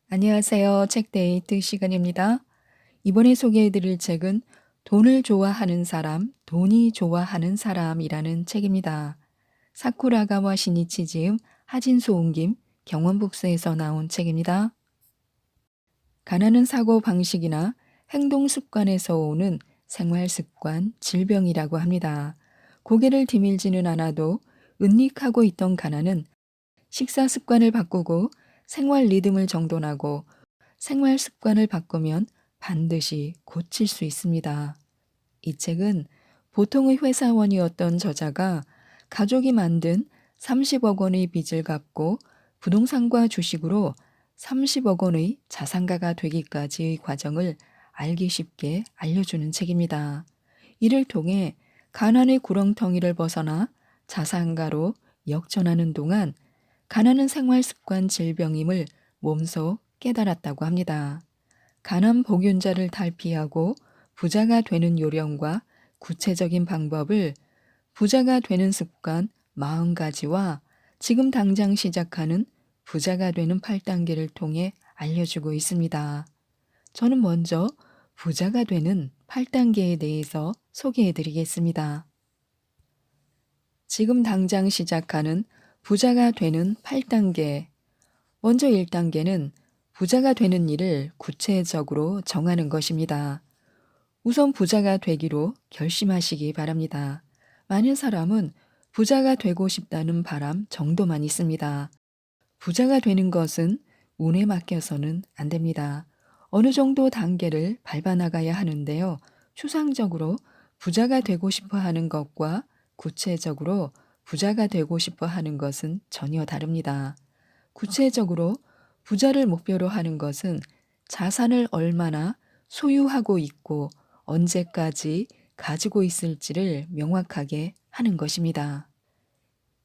안녕하세요. 책데이트 시간입니다. 이번에 소개해드릴 책은 돈을 좋아하는 사람, 돈이 좋아하는 사람이라는 책입니다. 사쿠라가와 시니치 지음, 하진소 옮김, 경원북스에서 나온 책입니다. 가난은 사고 방식이나 행동 습관에서 오는 생활 습관, 질병이라고 합니다. 고개를 디밀지는 않아도 은닉하고 있던 가난은 식사 습관을 바꾸고 생활 리듬을 정돈하고 생활 습관을 바꾸면 반드시 고칠 수 있습니다. 이 책은 보통의 회사원이었던 저자가 가족이 만든 30억 원의 빚을 갚고 부동산과 주식으로 30억 원의 자산가가 되기까지의 과정을 알기 쉽게 알려주는 책입니다. 이를 통해 가난의 구렁텅이를 벗어나 자산가로 역전하는 동안 가난은 생활 습관 질병임을 몸소 깨달았다고 합니다. 가난 복윤자를 탈피하고 부자가 되는 요령과 구체적인 방법을 부자가 되는 습관 40가지와 지금 당장 시작하는 부자가 되는 8단계를 통해 알려주고 있습니다. 저는 먼저 부자가 되는 8단계에 대해서 소개해 드리겠습니다. 지금 당장 시작하는 부자가 되는 8단계. 먼저 1단계는 부자가 되는 일을 구체적으로 정하는 것입니다. 우선 부자가 되기로 결심하시기 바랍니다. 많은 사람은 부자가 되고 싶다는 바람 정도만 있습니다. 부자가 되는 것은 운에 맡겨서는 안 됩니다. 어느 정도 단계를 밟아 나가야 하는데요. 추상적으로 부자가 되고 싶어 하는 것과 구체적으로 부자가 되고 싶어 하는 것은 전혀 다릅니다. 구체적으로 부자를 목표로 하는 것은 자산을 얼마나 소유하고 있고 언제까지 가지고 있을지를 명확하게 하는 것입니다.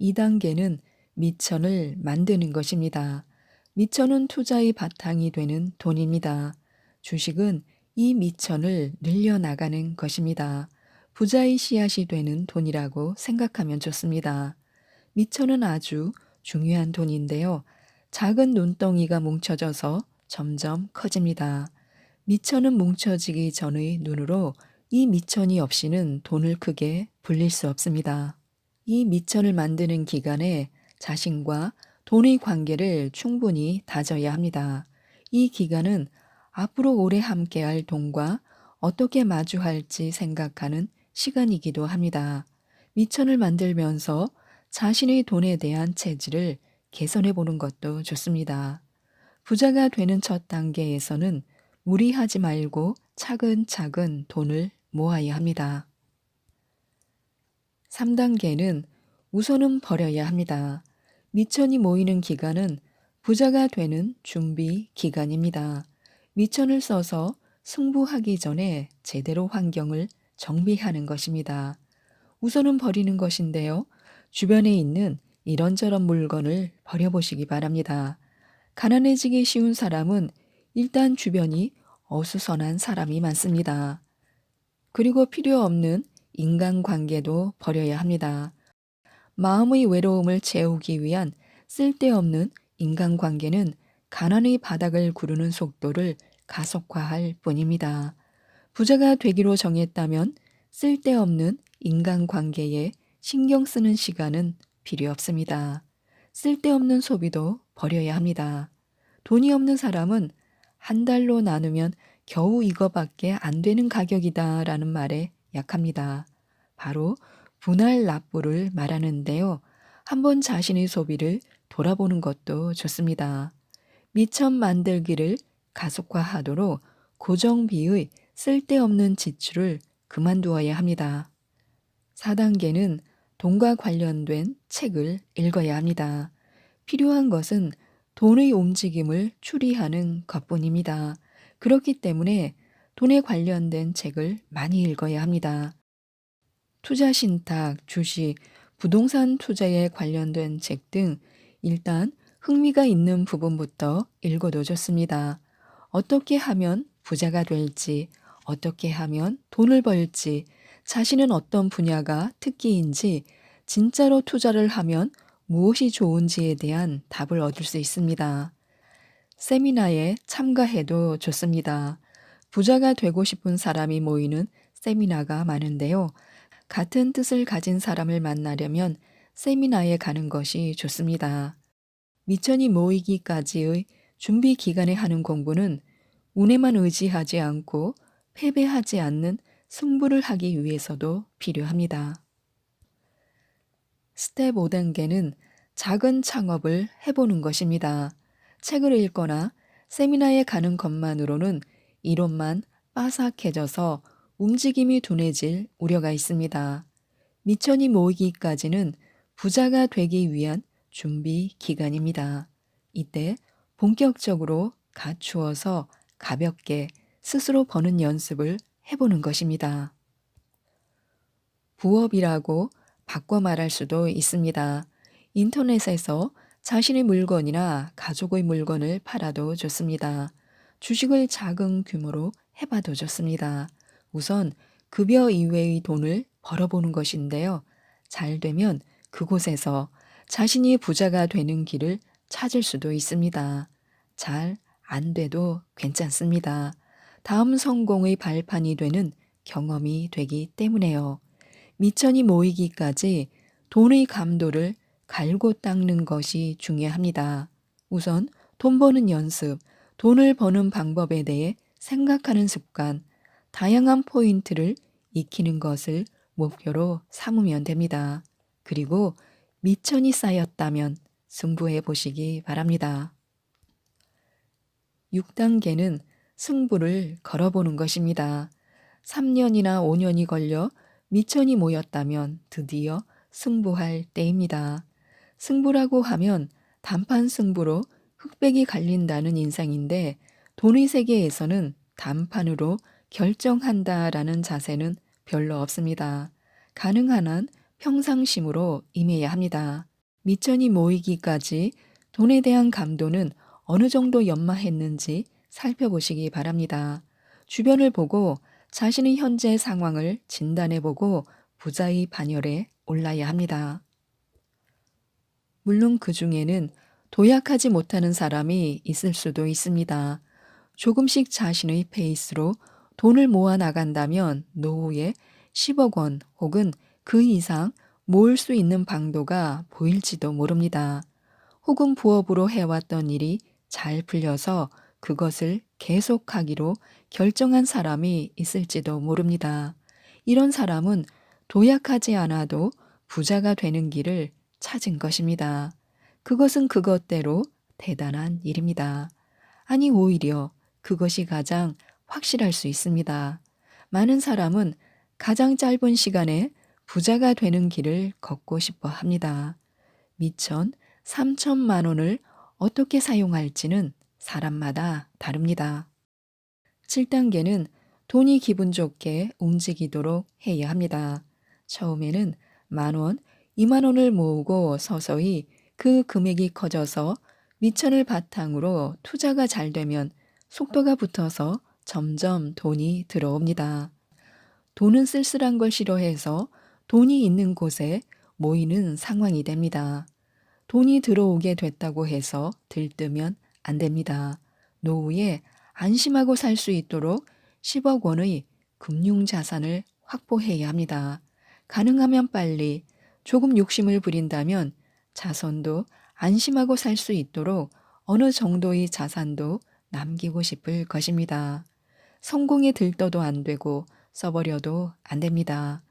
2단계는 미천을 만드는 것입니다. 미천은 투자의 바탕이 되는 돈입니다. 주식은 이 미천을 늘려나가는 것입니다. 부자의 씨앗이 되는 돈이라고 생각하면 좋습니다. 미천은 아주 중요한 돈인데요. 작은 눈덩이가 뭉쳐져서 점점 커집니다. 미천은 뭉쳐지기 전의 눈으로 이 미천이 없이는 돈을 크게 불릴 수 없습니다. 이 미천을 만드는 기간에 자신과 돈의 관계를 충분히 다져야 합니다. 이 기간은 앞으로 오래 함께할 돈과 어떻게 마주할지 생각하는 시간이기도 합니다. 미천을 만들면서 자신의 돈에 대한 체질을 개선해 보는 것도 좋습니다. 부자가 되는 첫 단계에서는 무리하지 말고 차근차근 돈을 모아야 합니다. 3단계는 우선은 버려야 합니다. 미천이 모이는 기간은 부자가 되는 준비 기간입니다. 미천을 써서 승부하기 전에 제대로 환경을 정비하는 것입니다. 우선은 버리는 것인데요. 주변에 있는 이런저런 물건을 버려보시기 바랍니다. 가난해지기 쉬운 사람은 일단 주변이 어수선한 사람이 많습니다. 그리고 필요 없는 인간관계도 버려야 합니다. 마음의 외로움을 채우기 위한 쓸데없는 인간관계는 가난의 바닥을 구르는 속도를 가속화할 뿐입니다. 부자가 되기로 정했다면 쓸데없는 인간관계에 신경 쓰는 시간은 필요 없습니다. 쓸데없는 소비도 버려야 합니다. 돈이 없는 사람은 한 달로 나누면 겨우 이거밖에 안 되는 가격이다라는 말에 약합니다. 바로 분할 납부를 말하는데요. 한번 자신의 소비를 돌아보는 것도 좋습니다. 미천 만들기를 가속화하도록 고정비의 쓸데없는 지출을 그만두어야 합니다. 4단계는 돈과 관련된 책을 읽어야 합니다. 필요한 것은 돈의 움직임을 추리하는 것뿐입니다. 그렇기 때문에 돈에 관련된 책을 많이 읽어야 합니다. 투자 신탁, 주식, 부동산 투자에 관련된 책 등 일단 흥미가 있는 부분부터 읽어도 좋습니다. 어떻게 하면 부자가 될지, 어떻게 하면 돈을 벌지, 자신은 어떤 분야가 특기인지, 진짜로 투자를 하면 무엇이 좋은지에 대한 답을 얻을 수 있습니다. 세미나에 참가해도 좋습니다. 부자가 되고 싶은 사람이 모이는 세미나가 많은데요. 같은 뜻을 가진 사람을 만나려면 세미나에 가는 것이 좋습니다. 미천이 모이기까지의 준비 기간에 하는 공부는 운에만 의지하지 않고 패배하지 않는 승부를 하기 위해서도 필요합니다. 스텝 5단계는 작은 창업을 해보는 것입니다. 책을 읽거나 세미나에 가는 것만으로는 이론만 빠삭해져서 움직임이 둔해질 우려가 있습니다. 미천이 모이기까지는 부자가 되기 위한 준비 기간입니다. 이때 본격적으로 갖추어서 가볍게 스스로 버는 연습을 해보는 것입니다. 부업이라고 바꿔 말할 수도 있습니다. 인터넷에서 자신의 물건이나 가족의 물건을 팔아도 좋습니다. 주식을 작은 규모로 해봐도 좋습니다. 우선 급여 이외의 돈을 벌어보는 것인데요. 잘 되면 그곳에서 자신이 부자가 되는 길을 찾을 수도 있습니다. 잘 안 돼도 괜찮습니다. 다음 성공의 발판이 되는 경험이 되기 때문에요. 미천이 모이기까지 돈의 감도를 갈고 닦는 것이 중요합니다. 우선 돈 버는 연습, 돈을 버는 방법에 대해 생각하는 습관, 다양한 포인트를 익히는 것을 목표로 삼으면 됩니다. 그리고 미천이 쌓였다면 승부해 보시기 바랍니다. 6단계는 승부를 걸어보는 것입니다. 3년이나 5년이 걸려 미천이 모였다면 드디어 승부할 때입니다. 승부라고 하면 단판 승부로 흑백이 갈린다는 인상인데 돈의 세계에서는 단판으로 결정한다라는 자세는 별로 없습니다. 가능한 한 평상심으로 임해야 합니다. 미천이 모이기까지 돈에 대한 감도는 어느 정도 연마했는지 살펴보시기 바랍니다. 주변을 보고 자신의 현재 상황을 진단해보고 부자의 반열에 올라야 합니다. 물론 그 중에는 도약하지 못하는 사람이 있을 수도 있습니다. 조금씩 자신의 페이스로 돈을 모아 나간다면 노후에 10억 원 혹은 그 이상 모을 수 있는 방도가 보일지도 모릅니다. 혹은 부업으로 해왔던 일이 잘 풀려서 그것을 계속하기로 결정한 사람이 있을지도 모릅니다. 이런 사람은 도약하지 않아도 부자가 되는 길을 찾은 것입니다. 그것은 그것대로 대단한 일입니다. 아니, 오히려 그것이 가장 확실할 수 있습니다. 많은 사람은 가장 짧은 시간에 부자가 되는 길을 걷고 싶어 합니다. 미천 3천만 원을 어떻게 사용할지는 사람마다 다릅니다. 7단계는 돈이 기분 좋게 움직이도록 해야 합니다. 처음에는 10,000원, 20,000원을 모으고 서서히 그 금액이 커져서 미천을 바탕으로 투자가 잘 되면 속도가 붙어서 점점 돈이 들어옵니다. 돈은 쓸쓸한 걸 싫어해서 돈이 있는 곳에 모이는 상황이 됩니다. 돈이 들어오게 됐다고 해서 들뜨면 안 됩니다. 노후에 안심하고 살 수 있도록 10억 원의 금융자산을 확보해야 합니다. 가능하면 빨리 조금 욕심을 부린다면 자손도 안심하고 살 수 있도록 어느 정도의 자산도 남기고 싶을 것입니다. 성공에 들떠도 안 되고 써버려도 안 됩니다.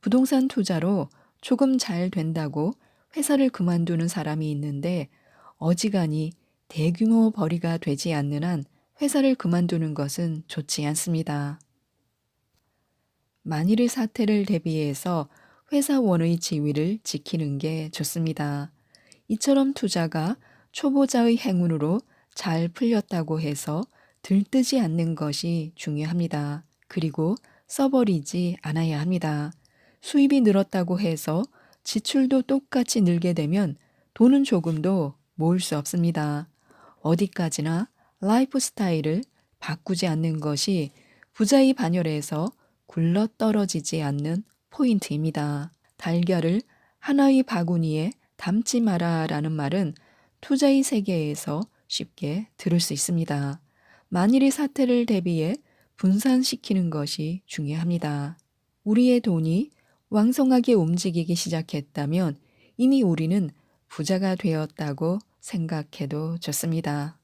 부동산 투자로 조금 잘 된다고 회사를 그만두는 사람이 있는데 어지간히 대규모 벌이가 되지 않는 한 회사를 그만두는 것은 좋지 않습니다. 만일의 사태를 대비해서 회사원의 지위를 지키는 게 좋습니다. 이처럼 투자가 초보자의 행운으로 잘 풀렸다고 해서 들뜨지 않는 것이 중요합니다. 그리고 써버리지 않아야 합니다. 수입이 늘었다고 해서 지출도 똑같이 늘게 되면 돈은 조금도 모을 수 없습니다. 어디까지나 라이프 스타일을 바꾸지 않는 것이 부자의 반열에서 굴러 떨어지지 않는 포인트입니다. 달걀을 하나의 바구니에 담지 마라 라는 말은 투자의 세계에서 쉽게 들을 수 있습니다. 만일의 사태를 대비해 분산시키는 것이 중요합니다. 우리의 돈이 왕성하게 움직이기 시작했다면 이미 우리는 부자가 되었다고 생각해도 좋습니다.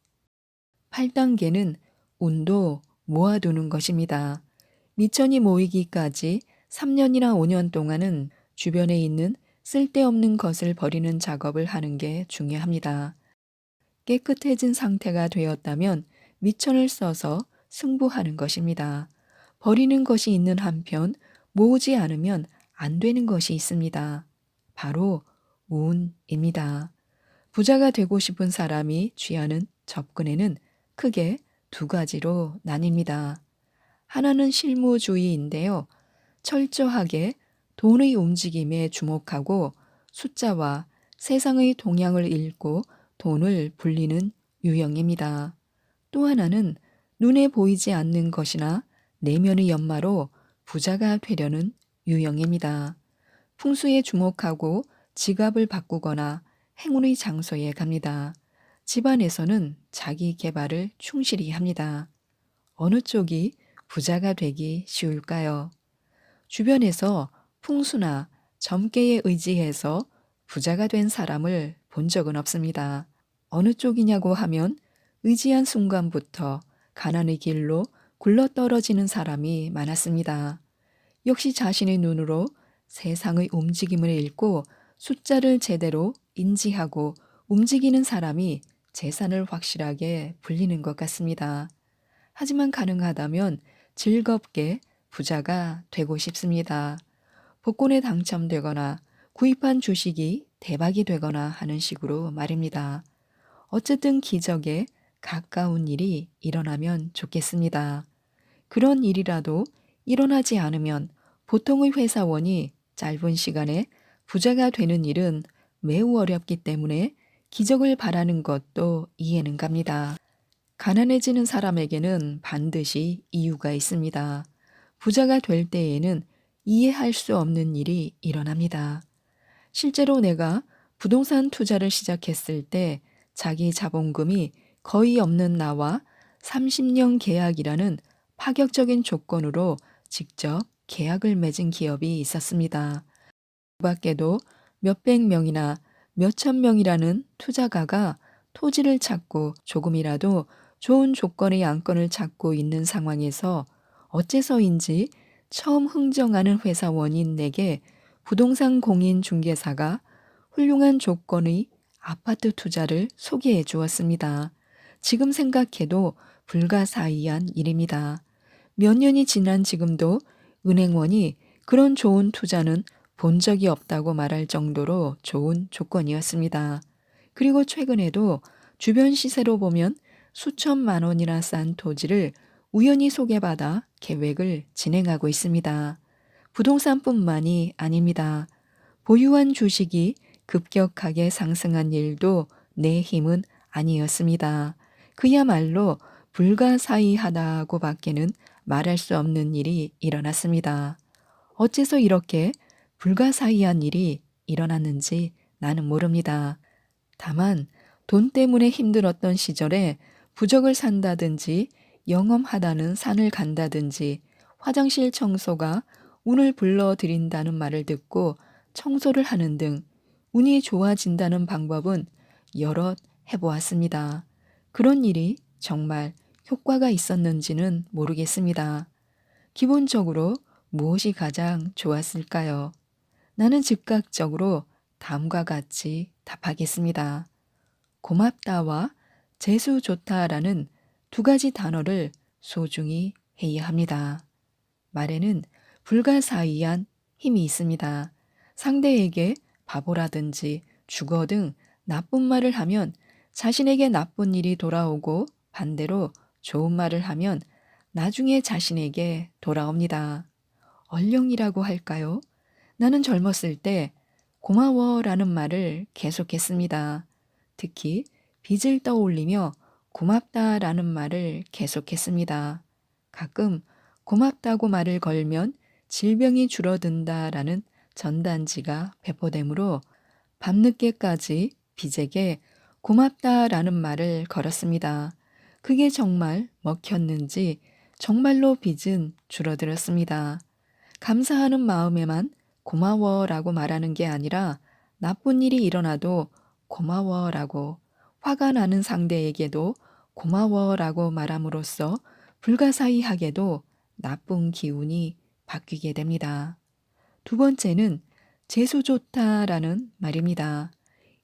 8단계는 운도 모아두는 것입니다. 미천이 모이기까지 3년이나 5년 동안은 주변에 있는 쓸데없는 것을 버리는 작업을 하는 게 중요합니다. 깨끗해진 상태가 되었다면 미천을 써서 승부하는 것입니다. 버리는 것이 있는 한편 모으지 않으면 안 되는 것이 있습니다. 바로 운입니다. 부자가 되고 싶은 사람이 취하는 접근에는 크게 두 가지로 나뉩니다. 하나는 실무주의인데요. 철저하게 돈의 움직임에 주목하고 숫자와 세상의 동향을 읽고 돈을 불리는 유형입니다. 또 하나는 눈에 보이지 않는 것이나 내면의 연마로 부자가 되려는 유형입니다. 풍수에 주목하고 지갑을 바꾸거나 행운의 장소에 갑니다. 집안에서는 자기 개발을 충실히 합니다. 어느 쪽이 부자가 되기 쉬울까요? 주변에서 풍수나 점괘에 의지해서 부자가 된 사람을 본 적은 없습니다. 어느 쪽이냐고 하면 의지한 순간부터 가난의 길로 굴러떨어지는 사람이 많았습니다. 역시 자신의 눈으로 세상의 움직임을 읽고 숫자를 제대로 인지하고 움직이는 사람이 재산을 확실하게 불리는 것 같습니다. 하지만 가능하다면 즐겁게 부자가 되고 싶습니다. 복권에 당첨되거나 구입한 주식이 대박이 되거나 하는 식으로 말입니다. 어쨌든 기적에 가까운 일이 일어나면 좋겠습니다. 그런 일이라도 일어나지 않으면 보통의 회사원이 짧은 시간에 부자가 되는 일은 매우 어렵기 때문에 기적을 바라는 것도 이해는 갑니다. 가난해지는 사람에게는 반드시 이유가 있습니다. 부자가 될 때에는 이해할 수 없는 일이 일어납니다. 실제로 내가 부동산 투자를 시작했을 때 자기 자본금이 거의 없는 나와 30년 계약이라는 파격적인 조건으로 직접 계약을 맺은 기업이 있었습니다. 그 밖에도 몇백 명이나 몇천 명이라는 투자가가 토지를 찾고 조금이라도 좋은 조건의 양건을 찾고 있는 상황에서 어째서인지 처음 흥정하는 회사원인 내게 부동산 공인 중개사가 훌륭한 조건의 아파트 투자를 소개해 주었습니다. 지금 생각해도 불가사의한 일입니다. 몇 년이 지난 지금도 은행원이 그런 좋은 투자는 본 적이 없다고 말할 정도로 좋은 조건이었습니다. 그리고 최근에도 주변 시세로 보면 수천만 원이나 싼 토지를 우연히 소개받아 계획을 진행하고 있습니다. 부동산뿐만이 아닙니다. 보유한 주식이 급격하게 상승한 일도 내 힘은 아니었습니다. 그야말로 불가사의하다고 밖에는 말할 수 없는 일이 일어났습니다. 어째서 이렇게 불가사의한 일이 일어났는지 나는 모릅니다. 다만 돈 때문에 힘들었던 시절에 부적을 산다든지 영험하다는 산을 간다든지 화장실 청소가 운을 불러들인다는 말을 듣고 청소를 하는 등 운이 좋아진다는 방법은 여럿 해보았습니다. 그런 일이 정말 효과가 있었는지는 모르겠습니다. 기본적으로 무엇이 가장 좋았을까요? 나는 즉각적으로 다음과 같이 답하겠습니다. 고맙다와 재수 좋다라는 두 가지 단어를 소중히 해야 합니다. 말에는 불가사의한 힘이 있습니다. 상대에게 바보라든지 죽어 등 나쁜 말을 하면 자신에게 나쁜 일이 돌아오고 반대로 좋은 말을 하면 나중에 자신에게 돌아옵니다. 얼령이라고 할까요? 나는 젊었을 때 고마워라는 말을 계속했습니다. 특히 빚을 떠올리며 고맙다라는 말을 계속했습니다. 가끔 고맙다고 말을 걸면 질병이 줄어든다라는 전단지가 배포되므로 밤늦게까지 빚에게 고맙다라는 말을 걸었습니다. 그게 정말 먹혔는지 정말로 빚은 줄어들었습니다. 감사하는 마음에만 고마워라고 말하는 게 아니라 나쁜 일이 일어나도 고마워라고, 화가 나는 상대에게도 고마워라고 말함으로써 불가사의하게도 나쁜 기운이 바뀌게 됩니다. 두 번째는 재수 좋다라는 말입니다.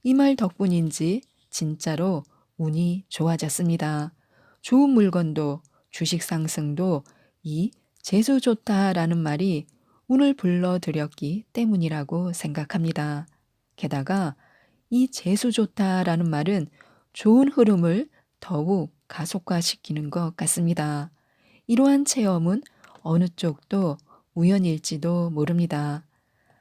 이 말 덕분인지 진짜로 운이 좋아졌습니다. 좋은 물건도 주식 상승도 이 재수 좋다라는 말이 운을 불러들였기 때문이라고 생각합니다. 게다가 이 재수 좋다라는 말은 좋은 흐름을 더욱 가속화시키는 것 같습니다. 이러한 체험은 어느 쪽도 우연일지도 모릅니다.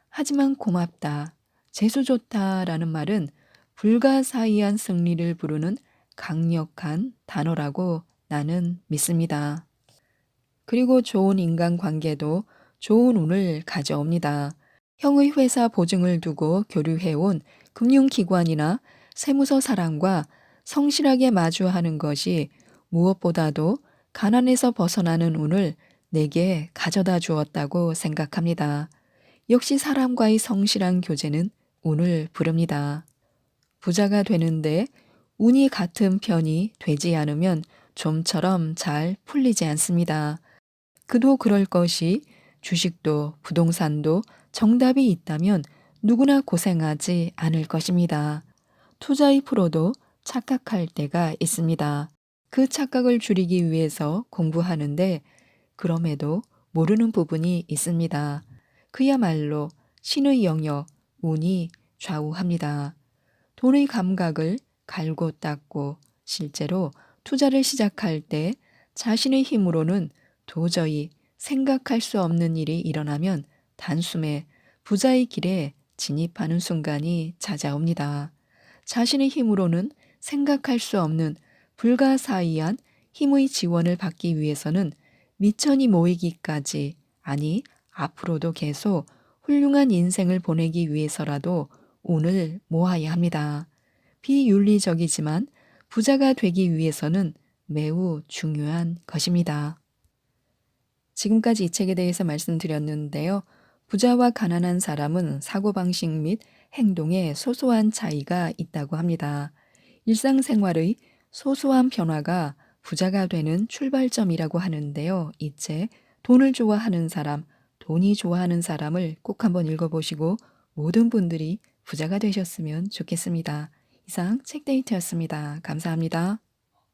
하지만 고맙다, 재수 좋다라는 말은 불가사의한 승리를 부르는 강력한 단어라고 나는 믿습니다. 그리고 좋은 인간관계도 좋은 운을 가져옵니다. 형의 회사 보증을 두고 교류해온 금융기관이나 세무서 사람과 성실하게 마주하는 것이 무엇보다도 가난에서 벗어나는 운을 내게 가져다 주었다고 생각합니다. 역시 사람과의 성실한 교제는 운을 부릅니다. 부자가 되는데 운이 같은 편이 되지 않으면 좀처럼 잘 풀리지 않습니다. 그도 그럴 것이 주식도 부동산도 정답이 있다면 누구나 고생하지 않을 것입니다. 투자의 프로도 착각할 때가 있습니다. 그 착각을 줄이기 위해서 공부하는데 그럼에도 모르는 부분이 있습니다. 그야말로 신의 영역, 운이 좌우합니다. 돈의 감각을 갈고 닦고 실제로 투자를 시작할 때 자신의 힘으로는 도저히 생각할 수 없는 일이 일어나면 단숨에 부자의 길에 진입하는 순간이 찾아옵니다. 자신의 힘으로는 생각할 수 없는 불가사의한 힘의 지원을 받기 위해서는 미천이 모이기까지, 아니 앞으로도 계속 훌륭한 인생을 보내기 위해서라도 운을 모아야 합니다. 비윤리적이지만 부자가 되기 위해서는 매우 중요한 것입니다. 지금까지 이 책에 대해서 말씀드렸는데요. 부자와 가난한 사람은 사고방식 및 행동에 소소한 차이가 있다고 합니다. 일상생활의 소소한 변화가 부자가 되는 출발점이라고 하는데요. 이 책, 돈을 좋아하는 사람, 돈이 좋아하는 사람을 꼭 한번 읽어보시고 모든 분들이 부자가 되셨으면 좋겠습니다. 이상 책데이트였습니다. 감사합니다.